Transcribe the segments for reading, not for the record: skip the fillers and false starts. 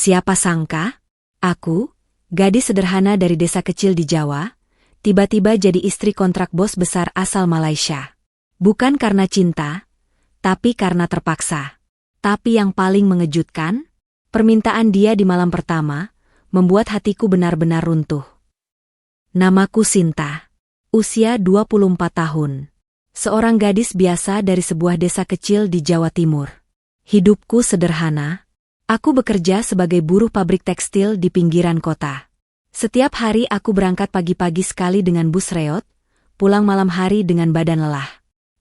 Siapa sangka, aku, gadis sederhana dari desa kecil di Jawa, tiba-tiba jadi istri kontrak bos besar asal Malaysia. Bukan karena cinta, tapi karena terpaksa. Tapi yang paling mengejutkan, permintaan dia di malam pertama, membuat hatiku benar-benar runtuh. Namaku Sinta. Usia 24 tahun. Seorang gadis biasa dari sebuah desa kecil di Jawa Timur. Hidupku sederhana. Aku bekerja sebagai buruh pabrik tekstil di pinggiran kota. Setiap hari aku berangkat pagi-pagi sekali dengan bus reot, pulang malam hari dengan badan lelah.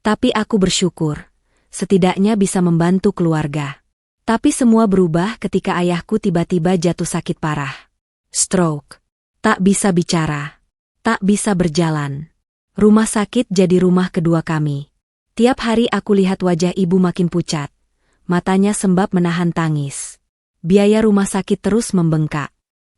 Tapi aku bersyukur, setidaknya bisa membantu keluarga. Tapi semua berubah ketika ayahku tiba-tiba jatuh sakit parah. Stroke. Tak bisa bicara. Tak bisa berjalan. Rumah sakit jadi rumah kedua kami. Tiap hari aku lihat wajah ibu makin pucat. Matanya sembab menahan tangis. Biaya rumah sakit terus membengkak.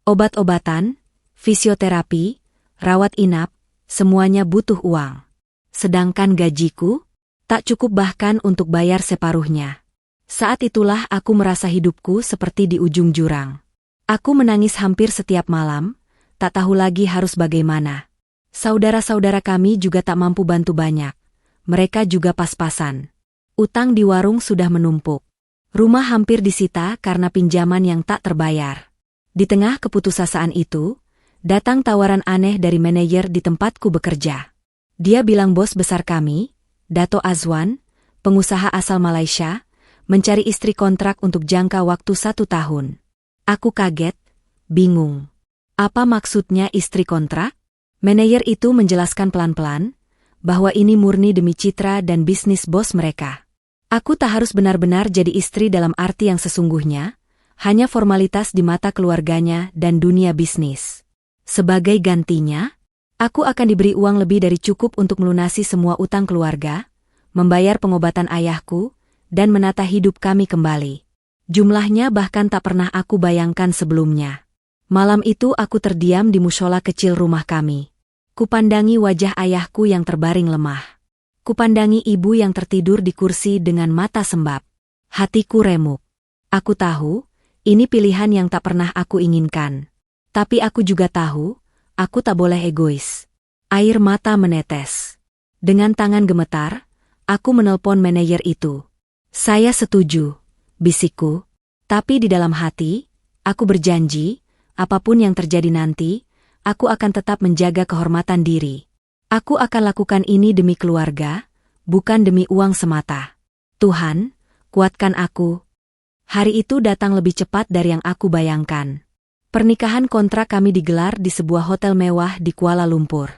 Obat-obatan, fisioterapi, rawat inap, semuanya butuh uang. Sedangkan gajiku, tak cukup bahkan untuk bayar separuhnya. Saat itulah aku merasa hidupku seperti di ujung jurang. Aku menangis hampir setiap malam, tak tahu lagi harus bagaimana. Saudara-saudara kami juga tak mampu bantu banyak. Mereka juga pas-pasan. Utang di warung sudah menumpuk. Rumah hampir disita karena pinjaman yang tak terbayar. Di tengah keputusasaan itu, datang tawaran aneh dari manajer di tempatku bekerja. Dia bilang bos besar kami, Dato Azwan, pengusaha asal Malaysia, mencari istri kontrak untuk jangka waktu 1 tahun. Aku kaget, bingung. Apa maksudnya istri kontrak? Manajer itu menjelaskan pelan-pelan, bahwa ini murni demi citra dan bisnis bos mereka. Aku tak harus benar-benar jadi istri dalam arti yang sesungguhnya, hanya formalitas di mata keluarganya dan dunia bisnis. Sebagai gantinya, aku akan diberi uang lebih dari cukup untuk melunasi semua utang keluarga, membayar pengobatan ayahku, dan menata hidup kami kembali. Jumlahnya bahkan tak pernah aku bayangkan sebelumnya. Malam itu aku terdiam di mushola kecil rumah kami. Kupandangi wajah ayahku yang terbaring lemah. Kupandangi ibu yang tertidur di kursi dengan mata sembab. Hatiku remuk. Aku tahu, ini pilihan yang tak pernah aku inginkan. Tapi aku juga tahu, aku tak boleh egois. Air mata menetes. Dengan tangan gemetar, aku menelpon manajer itu. Saya setuju, bisikku. Tapi di dalam hati, aku berjanji, apapun yang terjadi nanti, aku akan tetap menjaga kehormatan diri. Aku akan lakukan ini demi keluarga, bukan demi uang semata. Tuhan, kuatkan aku. Hari itu datang lebih cepat dari yang aku bayangkan. Pernikahan kontrak kami digelar di sebuah hotel mewah di Kuala Lumpur.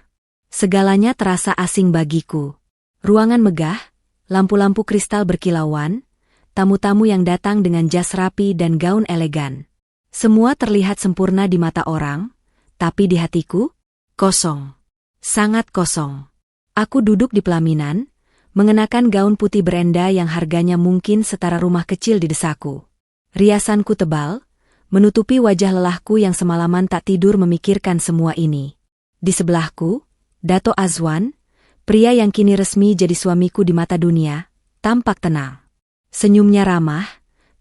Segalanya terasa asing bagiku. Ruangan megah, lampu-lampu kristal berkilauan, tamu-tamu yang datang dengan jas rapi dan gaun elegan. Semua terlihat sempurna di mata orang, tapi di hatiku, kosong. Sangat kosong. Aku duduk di pelaminan, mengenakan gaun putih berenda yang harganya mungkin setara rumah kecil di desaku. Riasanku tebal, menutupi wajah lelahku yang semalaman tak tidur memikirkan semua ini. Di sebelahku, Dato Azwan, pria yang kini resmi jadi suamiku di mata dunia, tampak tenang. Senyumnya ramah,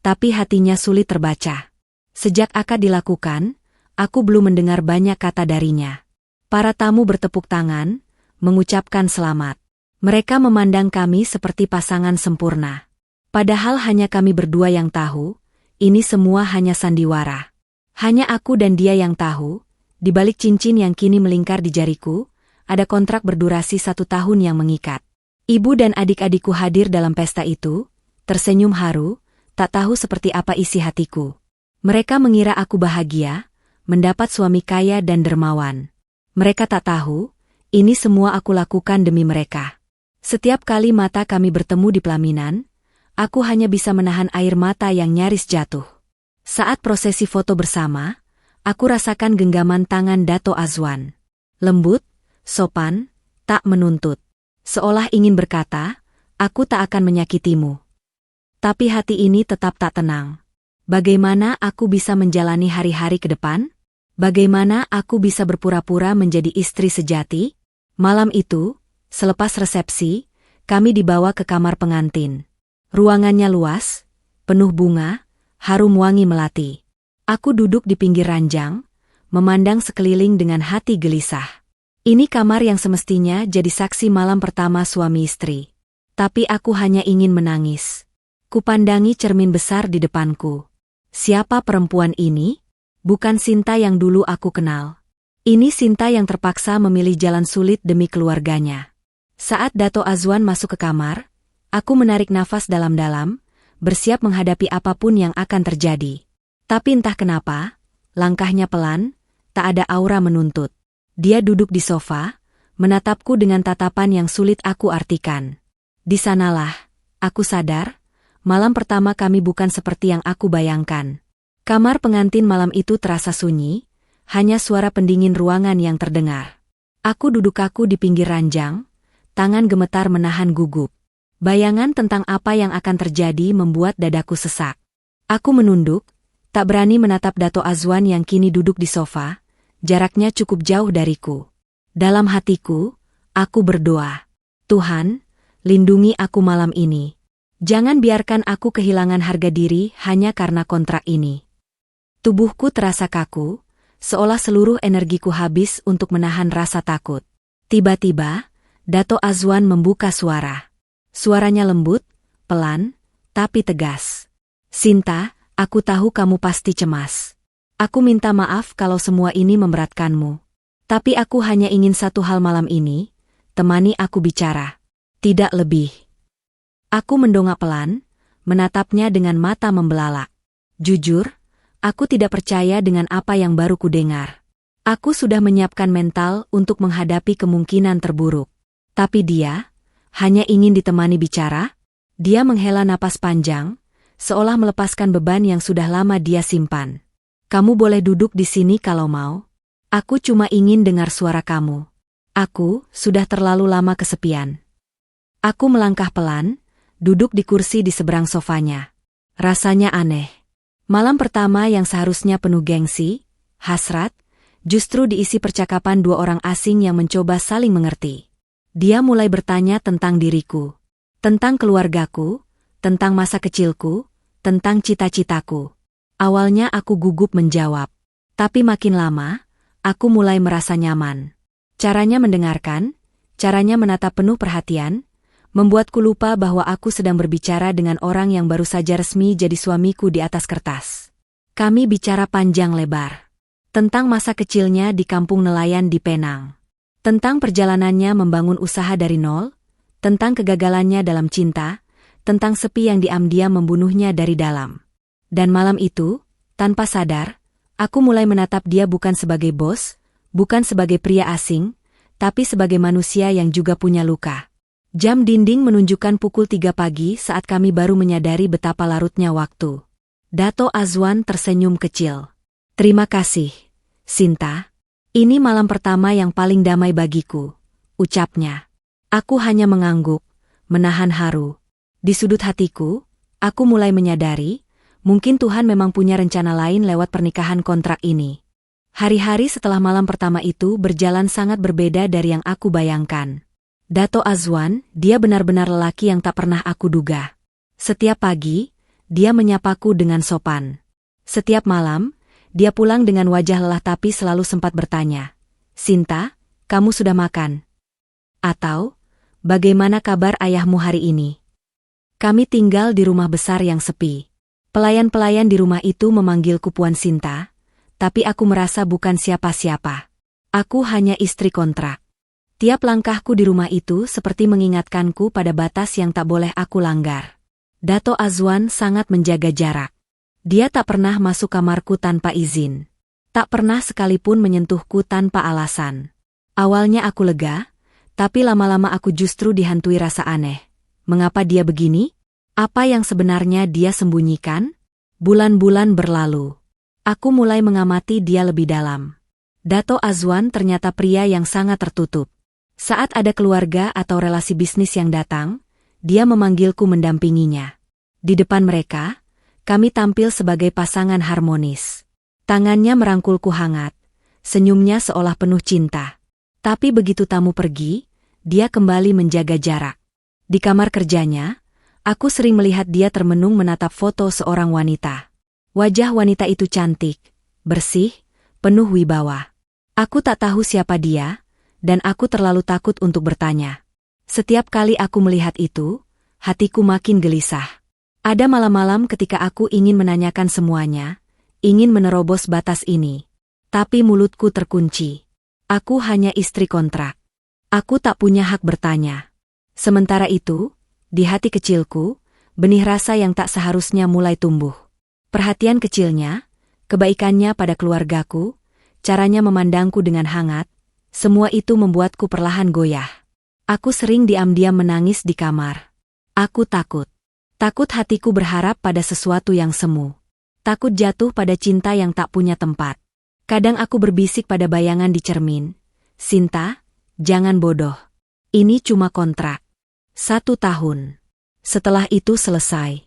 tapi hatinya sulit terbaca. Sejak akad dilakukan, aku belum mendengar banyak kata darinya. Para tamu bertepuk tangan, mengucapkan selamat. Mereka memandang kami seperti pasangan sempurna. Padahal hanya kami berdua yang tahu, ini semua hanya sandiwara. Hanya aku dan dia yang tahu, di balik cincin yang kini melingkar di jariku, ada kontrak berdurasi 1 tahun yang mengikat. Ibu dan adik-adikku hadir dalam pesta itu, tersenyum haru, tak tahu seperti apa isi hatiku. Mereka mengira aku bahagia, mendapat suami kaya dan dermawan. Mereka tak tahu, ini semua aku lakukan demi mereka. Setiap kali mata kami bertemu di pelaminan, aku hanya bisa menahan air mata yang nyaris jatuh. Saat prosesi foto bersama, aku rasakan genggaman tangan Dato Azwan. Lembut, sopan, tak menuntut. Seolah ingin berkata, aku tak akan menyakitimu. Tapi hati ini tetap tak tenang. Bagaimana aku bisa menjalani hari-hari ke depan? Bagaimana aku bisa berpura-pura menjadi istri sejati? Malam itu, selepas resepsi, kami dibawa ke kamar pengantin. Ruangannya luas, penuh bunga, harum wangi melati. Aku duduk di pinggir ranjang, memandang sekeliling dengan hati gelisah. Ini kamar yang semestinya jadi saksi malam pertama suami istri. Tapi aku hanya ingin menangis. Kupandangi cermin besar di depanku. Siapa perempuan ini? Bukan Sinta yang dulu aku kenal. Ini Sinta yang terpaksa memilih jalan sulit demi keluarganya. Saat Dato Azwan masuk ke kamar, aku menarik nafas dalam-dalam, bersiap menghadapi apapun yang akan terjadi. Tapi entah kenapa, langkahnya pelan, tak ada aura menuntut. Dia duduk di sofa, menatapku dengan tatapan yang sulit aku artikan. Di sanalah, aku sadar, malam pertama kami bukan seperti yang aku bayangkan. Kamar pengantin malam itu terasa sunyi, hanya suara pendingin ruangan yang terdengar. Aku duduk kaku di pinggir ranjang, tangan gemetar menahan gugup. Bayangan tentang apa yang akan terjadi membuat dadaku sesak. Aku menunduk, tak berani menatap Dato Azwan yang kini duduk di sofa, jaraknya cukup jauh dariku. Dalam hatiku, aku berdoa, Tuhan, lindungi aku malam ini. Jangan biarkan aku kehilangan harga diri hanya karena kontrak ini. Tubuhku terasa kaku, seolah seluruh energiku habis untuk menahan rasa takut. Tiba-tiba, Dato Azwan membuka suara. Suaranya lembut, pelan, tapi tegas. Sinta, aku tahu kamu pasti cemas. Aku minta maaf kalau semua ini memberatkanmu. Tapi aku hanya ingin satu hal malam ini, temani aku bicara. Tidak lebih. Aku mendongak pelan, menatapnya dengan mata membelalak. Jujur, aku tidak percaya dengan apa yang baru kudengar. Aku sudah menyiapkan mental untuk menghadapi kemungkinan terburuk. Tapi dia hanya ingin ditemani bicara. Dia menghela napas panjang, seolah melepaskan beban yang sudah lama dia simpan. Kamu boleh duduk di sini kalau mau. Aku cuma ingin dengar suara kamu. Aku sudah terlalu lama kesepian. Aku melangkah pelan, duduk di kursi di seberang sofanya. Rasanya aneh. Malam pertama yang seharusnya penuh gengsi, hasrat, justru diisi percakapan dua orang asing yang mencoba saling mengerti. Dia mulai bertanya tentang diriku, tentang keluargaku, tentang masa kecilku, tentang cita-citaku. Awalnya aku gugup menjawab, tapi makin lama, aku mulai merasa nyaman. Caranya mendengarkan, caranya menatap penuh perhatian, membuatku lupa bahwa aku sedang berbicara dengan orang yang baru saja resmi jadi suamiku di atas kertas. Kami bicara panjang lebar. Tentang masa kecilnya di kampung nelayan di Penang. Tentang perjalanannya membangun usaha dari nol, tentang kegagalannya dalam cinta, tentang sepi yang diam-diam membunuhnya dari dalam. Dan malam itu, tanpa sadar, aku mulai menatap dia bukan sebagai bos, bukan sebagai pria asing, tapi sebagai manusia yang juga punya luka. Jam dinding menunjukkan pukul 3 pagi saat kami baru menyadari betapa larutnya waktu. Dato Azwan tersenyum kecil. Terima kasih, Sinta. Ini malam pertama yang paling damai bagiku, ucapnya. Aku hanya mengangguk, menahan haru. Di sudut hatiku, aku mulai menyadari, mungkin Tuhan memang punya rencana lain lewat pernikahan kontrak ini. Hari-hari setelah malam pertama itu berjalan sangat berbeda dari yang aku bayangkan. Dato Azwan, dia benar-benar lelaki yang tak pernah aku duga. Setiap pagi, dia menyapaku dengan sopan. Setiap malam, dia pulang dengan wajah lelah tapi selalu sempat bertanya, Sinta, kamu sudah makan? Atau, bagaimana kabar ayahmu hari ini? Kami tinggal di rumah besar yang sepi. Pelayan-pelayan di rumah itu memanggilku Puan Sinta, tapi aku merasa bukan siapa-siapa. Aku hanya istri kontrak. Tiap langkahku di rumah itu seperti mengingatkanku pada batas yang tak boleh aku langgar. Dato Azwan sangat menjaga jarak. Dia tak pernah masuk kamarku tanpa izin. Tak pernah sekalipun menyentuhku tanpa alasan. Awalnya aku lega, tapi lama-lama aku justru dihantui rasa aneh. Mengapa dia begini? Apa yang sebenarnya dia sembunyikan? Bulan-bulan berlalu. Aku mulai mengamati dia lebih dalam. Dato Azwan ternyata pria yang sangat tertutup. Saat ada keluarga atau relasi bisnis yang datang, dia memanggilku mendampinginya. Di depan mereka, kami tampil sebagai pasangan harmonis. Tangannya merangkulku hangat, senyumnya seolah penuh cinta. Tapi begitu tamu pergi, dia kembali menjaga jarak. Di kamar kerjanya, aku sering melihat dia termenung menatap foto seorang wanita. Wajah wanita itu cantik, bersih, penuh wibawa. Aku tak tahu siapa dia, dan aku terlalu takut untuk bertanya. Setiap kali aku melihat itu, hatiku makin gelisah. Ada malam-malam ketika aku ingin menanyakan semuanya, ingin menerobos batas ini. Tapi mulutku terkunci. Aku hanya istri kontrak. Aku tak punya hak bertanya. Sementara itu, di hati kecilku, benih rasa yang tak seharusnya mulai tumbuh. Perhatian kecilnya, kebaikannya pada keluargaku, caranya memandangku dengan hangat, semua itu membuatku perlahan goyah. Aku sering diam-diam menangis di kamar. Aku takut. Takut hatiku berharap pada sesuatu yang semu. Takut jatuh pada cinta yang tak punya tempat. Kadang aku berbisik pada bayangan di cermin. Sinta, jangan bodoh. Ini cuma kontrak. 1 tahun. Setelah itu selesai.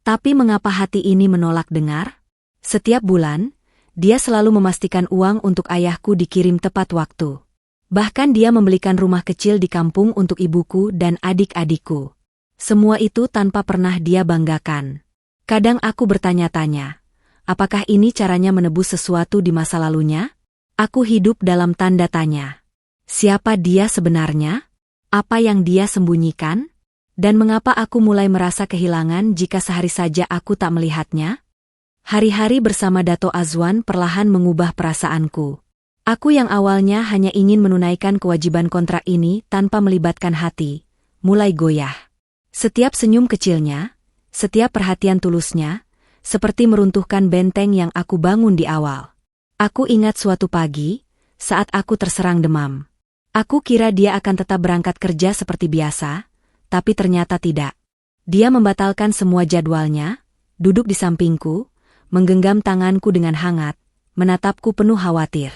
Tapi mengapa hati ini menolak dengar? Setiap bulan, dia selalu memastikan uang untuk ayahku dikirim tepat waktu. Bahkan dia membelikan rumah kecil di kampung untuk ibuku dan adik-adikku. Semua itu tanpa pernah dia banggakan. Kadang aku bertanya-tanya, apakah ini caranya menebus sesuatu di masa lalunya? Aku hidup dalam tanda tanya. Siapa dia sebenarnya? Apa yang dia sembunyikan? Dan mengapa aku mulai merasa kehilangan jika sehari saja aku tak melihatnya? Hari-hari bersama Dato' Azwan perlahan mengubah perasaanku. Aku yang awalnya hanya ingin menunaikan kewajiban kontrak ini tanpa melibatkan hati, mulai goyah. Setiap senyum kecilnya, setiap perhatian tulusnya, seperti meruntuhkan benteng yang aku bangun di awal. Aku ingat suatu pagi, saat aku terserang demam. Aku kira dia akan tetap berangkat kerja seperti biasa, tapi ternyata tidak. Dia membatalkan semua jadwalnya, duduk di sampingku, menggenggam tanganku dengan hangat, menatapku penuh khawatir.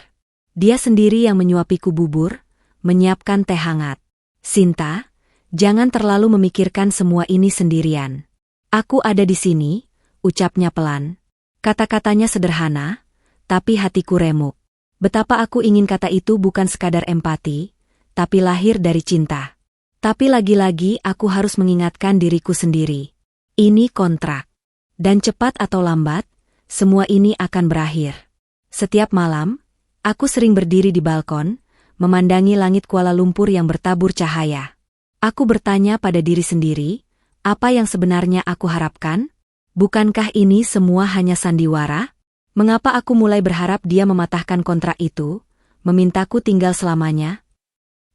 Dia sendiri yang menyuapiku bubur, menyiapkan teh hangat. Sinta, jangan terlalu memikirkan semua ini sendirian. Aku ada di sini, ucapnya pelan. Kata-katanya sederhana, tapi hatiku remuk. Betapa aku ingin kata itu bukan sekadar empati, tapi lahir dari cinta. Tapi lagi-lagi aku harus mengingatkan diriku sendiri. Ini kontrak. Dan cepat atau lambat, semua ini akan berakhir. Setiap malam, aku sering berdiri di balkon, memandangi langit Kuala Lumpur yang bertabur cahaya. Aku bertanya pada diri sendiri, apa yang sebenarnya aku harapkan? Bukankah ini semua hanya sandiwara? Mengapa aku mulai berharap dia mematahkan kontrak itu, memintaku tinggal selamanya?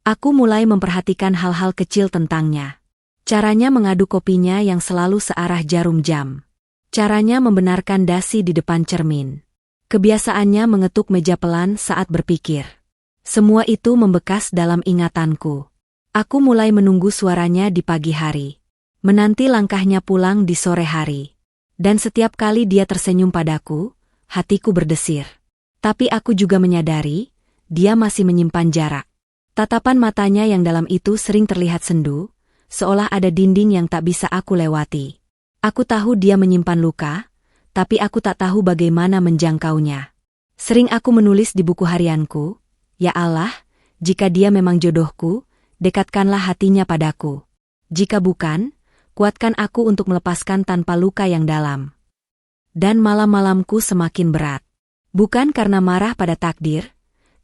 Aku mulai memperhatikan hal-hal kecil tentangnya. Caranya mengadu kopinya yang selalu searah jarum jam. Caranya membenarkan dasi di depan cermin. Kebiasaannya mengetuk meja pelan saat berpikir. Semua itu membekas dalam ingatanku. Aku mulai menunggu suaranya di pagi hari. Menanti langkahnya pulang di sore hari. Dan setiap kali dia tersenyum padaku, hatiku berdesir. Tapi aku juga menyadari, dia masih menyimpan jarak. Tatapan matanya yang dalam itu sering terlihat sendu, seolah ada dinding yang tak bisa aku lewati. Aku tahu dia menyimpan luka, tapi aku tak tahu bagaimana menjangkaunya. Sering aku menulis di buku harianku, ya Allah, jika dia memang jodohku, dekatkanlah hatinya padaku. Jika bukan, kuatkan aku untuk melepaskan tanpa luka yang dalam. Dan malam-malamku semakin berat. Bukan karena marah pada takdir,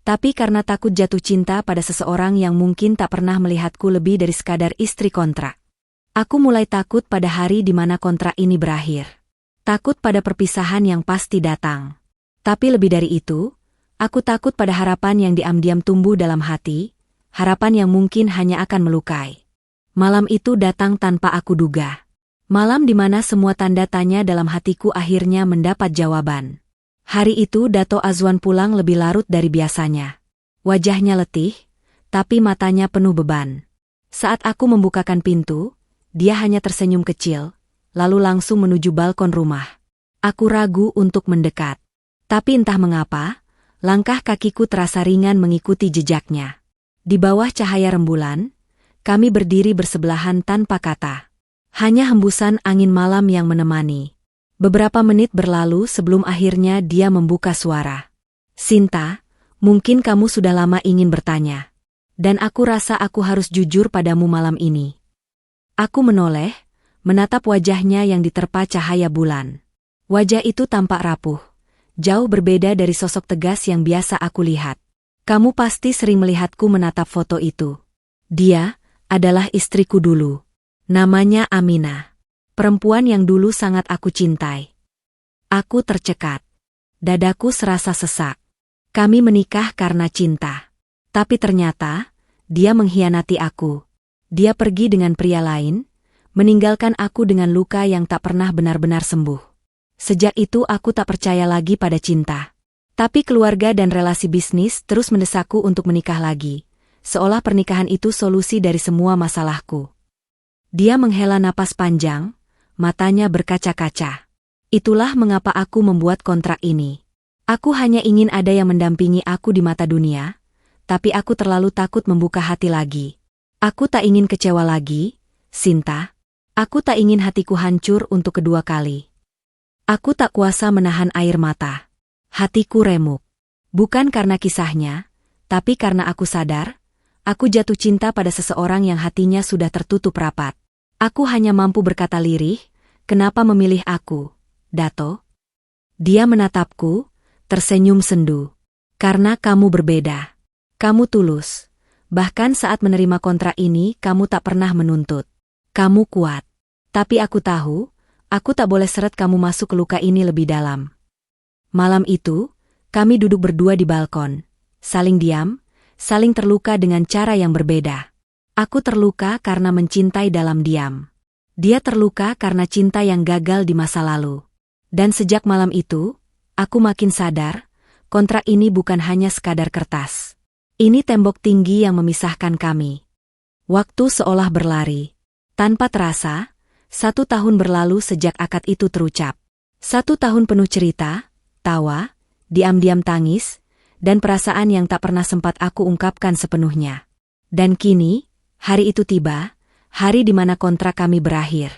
tapi karena takut jatuh cinta pada seseorang yang mungkin tak pernah melihatku lebih dari sekadar istri kontrak. Aku mulai takut pada hari di mana kontrak ini berakhir. Takut pada perpisahan yang pasti datang. Tapi lebih dari itu, aku takut pada harapan yang diam-diam tumbuh dalam hati, harapan yang mungkin hanya akan melukai. Malam itu datang tanpa aku duga. Malam di mana semua tanda tanya dalam hatiku akhirnya mendapat jawaban. Hari itu Dato' Azwan pulang lebih larut dari biasanya. Wajahnya letih, tapi matanya penuh beban. Saat aku membukakan pintu, dia hanya tersenyum kecil, lalu langsung menuju balkon rumah. Aku ragu untuk mendekat. Tapi entah mengapa, langkah kakiku terasa ringan mengikuti jejaknya. Di bawah cahaya rembulan, kami berdiri bersebelahan tanpa kata. Hanya hembusan angin malam yang menemani. Beberapa menit berlalu sebelum akhirnya dia membuka suara. Sinta, mungkin kamu sudah lama ingin bertanya. Dan aku rasa aku harus jujur padamu malam ini. Aku menoleh, menatap wajahnya yang diterpa cahaya bulan. Wajah itu tampak rapuh, jauh berbeda dari sosok tegas yang biasa aku lihat. Kamu pasti sering melihatku menatap foto itu. Dia adalah istriku dulu. Namanya Aminah. Perempuan yang dulu sangat aku cintai. Aku tercekat. Dadaku serasa sesak. Kami menikah karena cinta. Tapi ternyata, dia mengkhianati aku. Dia pergi dengan pria lain, meninggalkan aku dengan luka yang tak pernah benar-benar sembuh. Sejak itu aku tak percaya lagi pada cinta. Tapi keluarga dan relasi bisnis terus mendesakku untuk menikah lagi, seolah pernikahan itu solusi dari semua masalahku. Dia menghela napas panjang, matanya berkaca-kaca. Itulah mengapa aku membuat kontrak ini. Aku hanya ingin ada yang mendampingi aku di mata dunia, tapi aku terlalu takut membuka hati lagi. Aku tak ingin kecewa lagi, Sinta. Aku tak ingin hatiku hancur untuk kedua kali. Aku tak kuasa menahan air mata. Hatiku remuk. Bukan karena kisahnya, tapi karena aku sadar, aku jatuh cinta pada seseorang yang hatinya sudah tertutup rapat. Aku hanya mampu berkata lirih, kenapa memilih aku, Dato? Dia menatapku, tersenyum sendu. Karena kamu berbeda. Kamu tulus. Bahkan saat menerima kontrak ini, kamu tak pernah menuntut. Kamu kuat. Tapi aku tahu, aku tak boleh seret kamu masuk ke luka ini lebih dalam. Malam itu, kami duduk berdua di balkon. Saling diam, saling terluka dengan cara yang berbeda. Aku terluka karena mencintai dalam diam. Dia terluka karena cinta yang gagal di masa lalu. Dan sejak malam itu, aku makin sadar, kontrak ini bukan hanya sekadar kertas. Ini tembok tinggi yang memisahkan kami. Waktu seolah berlari. Tanpa terasa, 1 tahun berlalu sejak akad itu terucap. 1 tahun penuh cerita, tawa, diam-diam tangis, dan perasaan yang tak pernah sempat aku ungkapkan sepenuhnya. Dan kini, hari itu tiba, hari di mana kontrak kami berakhir.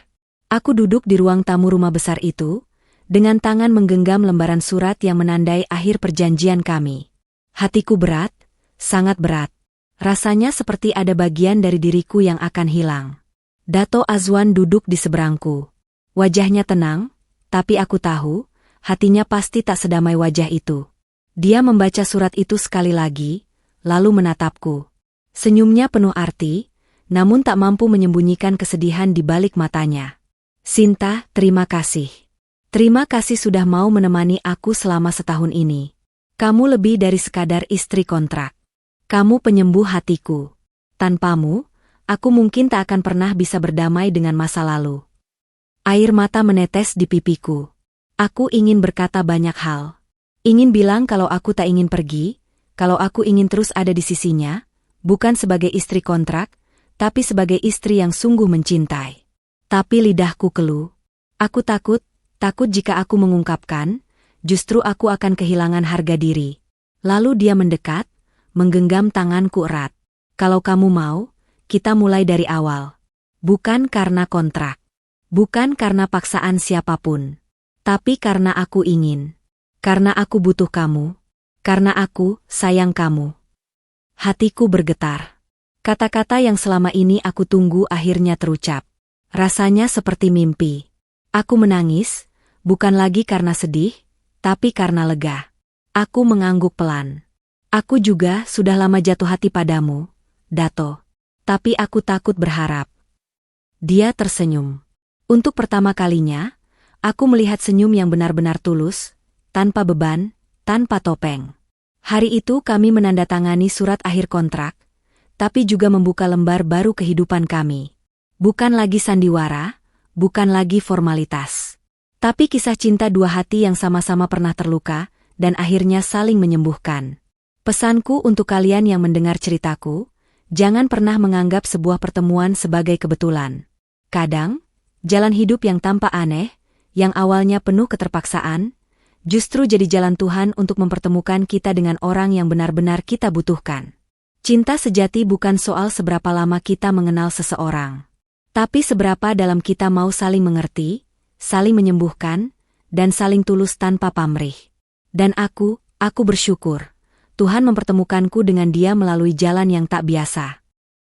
Aku duduk di ruang tamu rumah besar itu, dengan tangan menggenggam lembaran surat yang menandai akhir perjanjian kami. Hatiku berat, sangat berat. Rasanya seperti ada bagian dari diriku yang akan hilang. Dato Azwan duduk di seberangku. Wajahnya tenang, tapi aku tahu, hatinya pasti tak sedamai wajah itu. Dia membaca surat itu sekali lagi, lalu menatapku. Senyumnya penuh arti, namun tak mampu menyembunyikan kesedihan di balik matanya. Sinta, terima kasih. Terima kasih sudah mau menemani aku selama setahun ini. Kamu lebih dari sekadar istri kontrak. Kamu penyembuh hatiku. Tanpamu, aku mungkin tak akan pernah bisa berdamai dengan masa lalu. Air mata menetes di pipiku. Aku ingin berkata banyak hal. Ingin bilang kalau aku tak ingin pergi, kalau aku ingin terus ada di sisinya, bukan sebagai istri kontrak, tapi sebagai istri yang sungguh mencintai. Tapi lidahku keluh. Aku takut jika aku mengungkapkan, justru aku akan kehilangan harga diri. Lalu dia mendekat, menggenggam tanganku erat. Kalau kamu mau, kita mulai dari awal. Bukan karena kontrak. Bukan karena paksaan siapapun. Tapi karena aku ingin. Karena aku butuh kamu. Karena aku sayang kamu. Hatiku bergetar. Kata-kata yang selama ini aku tunggu akhirnya terucap. Rasanya seperti mimpi. Aku menangis. Bukan lagi karena sedih, tapi karena lega. Aku mengangguk pelan. Aku juga sudah lama jatuh hati padamu, Dato. Tapi aku takut berharap. Dia tersenyum. Untuk pertama kalinya, aku melihat senyum yang benar-benar tulus, tanpa beban, tanpa topeng. Hari itu kami menandatangani surat akhir kontrak, tapi juga membuka lembar baru kehidupan kami. Bukan lagi sandiwara, bukan lagi formalitas. Tapi kisah cinta dua hati yang sama-sama pernah terluka, dan akhirnya saling menyembuhkan. Pesanku untuk kalian yang mendengar ceritaku, jangan pernah menganggap sebuah pertemuan sebagai kebetulan. Kadang, jalan hidup yang tampak aneh, yang awalnya penuh keterpaksaan, justru jadi jalan Tuhan untuk mempertemukan kita dengan orang yang benar-benar kita butuhkan. Cinta sejati bukan soal seberapa lama kita mengenal seseorang, tapi seberapa dalam kita mau saling mengerti, saling menyembuhkan, dan saling tulus tanpa pamrih. Dan aku bersyukur, Tuhan mempertemukanku dengan dia melalui jalan yang tak biasa.